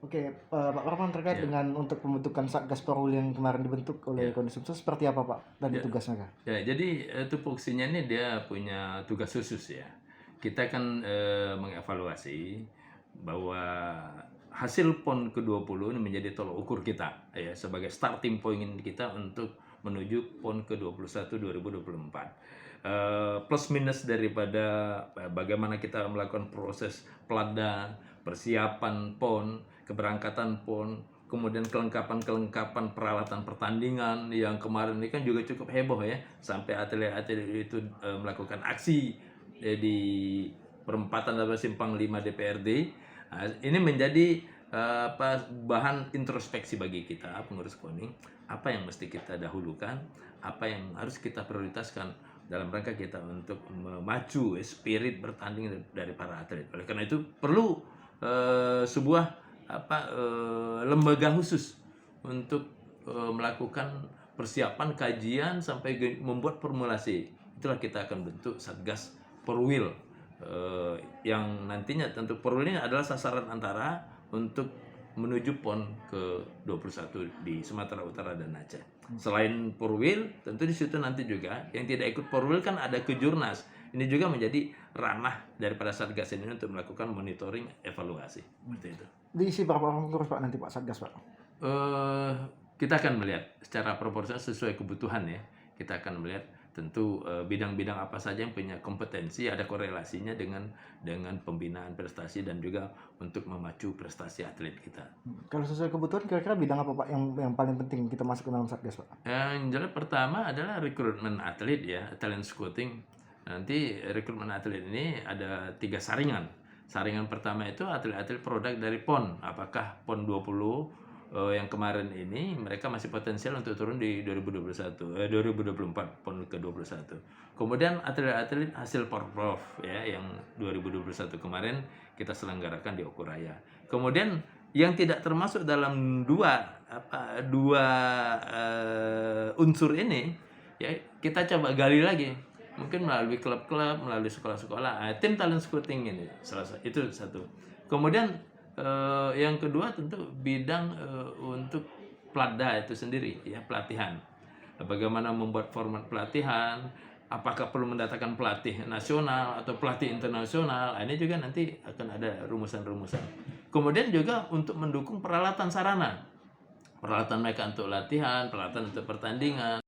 Oke, Pak Rahman, terkait Ya, dengan untuk pembentukan Satgas Perwil yang kemarin dibentuk oleh ya, Kondisub itu seperti apa, Pak? Dan ya, tugasnya, Kak? ya. Jadi tupoksinya ini dia punya tugas khusus ya. Kita kan mengevaluasi bahwa hasil PON ke-20 ini menjadi tolok ukur kita ya sebagai starting point kita untuk menuju PON ke-21 2024. Plus minus daripada bagaimana kita melakukan proses pelada, persiapan PON, keberangkatan PON, kemudian kelengkapan peralatan pertandingan yang kemarin ini kan juga cukup heboh ya, sampai atlet-atlet itu melakukan aksi di perempatan atau simpang 5 DPRD. Nah, ini menjadi bahan introspeksi bagi kita pengurus KONI, apa yang mesti kita dahulukan, apa yang harus kita prioritaskan dalam rangka kita untuk memacu spirit bertanding dari para atlet. Oleh karena itu perlu sebuah lembaga khusus untuk melakukan persiapan kajian sampai membuat formulasi. Itulah kita akan bentuk Satgas Perwil yang nantinya tentu Perwil ini adalah sasaran antara untuk menuju PON ke-21 di Sumatera Utara dan Aceh. Selain Perwil, tentu di situ nanti juga yang tidak ikut Perwil kan ada Kejurnas. Ini juga menjadi ranah daripada Satgas ini untuk melakukan monitoring evaluasi. Seperti itu. Diisi berapa orang pengurus, Pak, nanti, Pak, Satgas, Pak? Kita akan melihat secara proporsional sesuai kebutuhan ya. Kita akan melihat tentu bidang-bidang apa saja yang punya kompetensi, ada korelasinya dengan pembinaan prestasi dan juga untuk memacu prestasi atlet kita. Kalau sesuai kebutuhan, kira-kira bidang apa, Pak, yang paling penting kita masuk ke dalam Satgas, Pak? Yang jelas pertama adalah rekrutmen atlet ya, talent scouting. Nanti rekrutmen atlet ini ada 3 saringan. Saringan pertama itu atlet-atlet produk dari PON. Apakah PON 20 yang kemarin ini mereka masih potensial untuk turun di 2024 PON ke-21. Kemudian atlet-atlet hasil Porprov ya yang 2021 kemarin kita selenggarakan di Okuraya. Kemudian yang tidak termasuk dalam dua unsur ini ya kita coba gali lagi, mungkin melalui klub-klub, melalui sekolah-sekolah. Tim talent scouting ini itu satu. Kemudian yang kedua tentu bidang untuk Plada itu sendiri ya, pelatihan. Bagaimana membuat format pelatihan, apakah perlu mendatangkan pelatih nasional atau pelatih internasional. Ini juga nanti akan ada rumusan-rumusan. Kemudian juga untuk mendukung peralatan sarana, peralatan mereka untuk latihan, peralatan untuk pertandingan.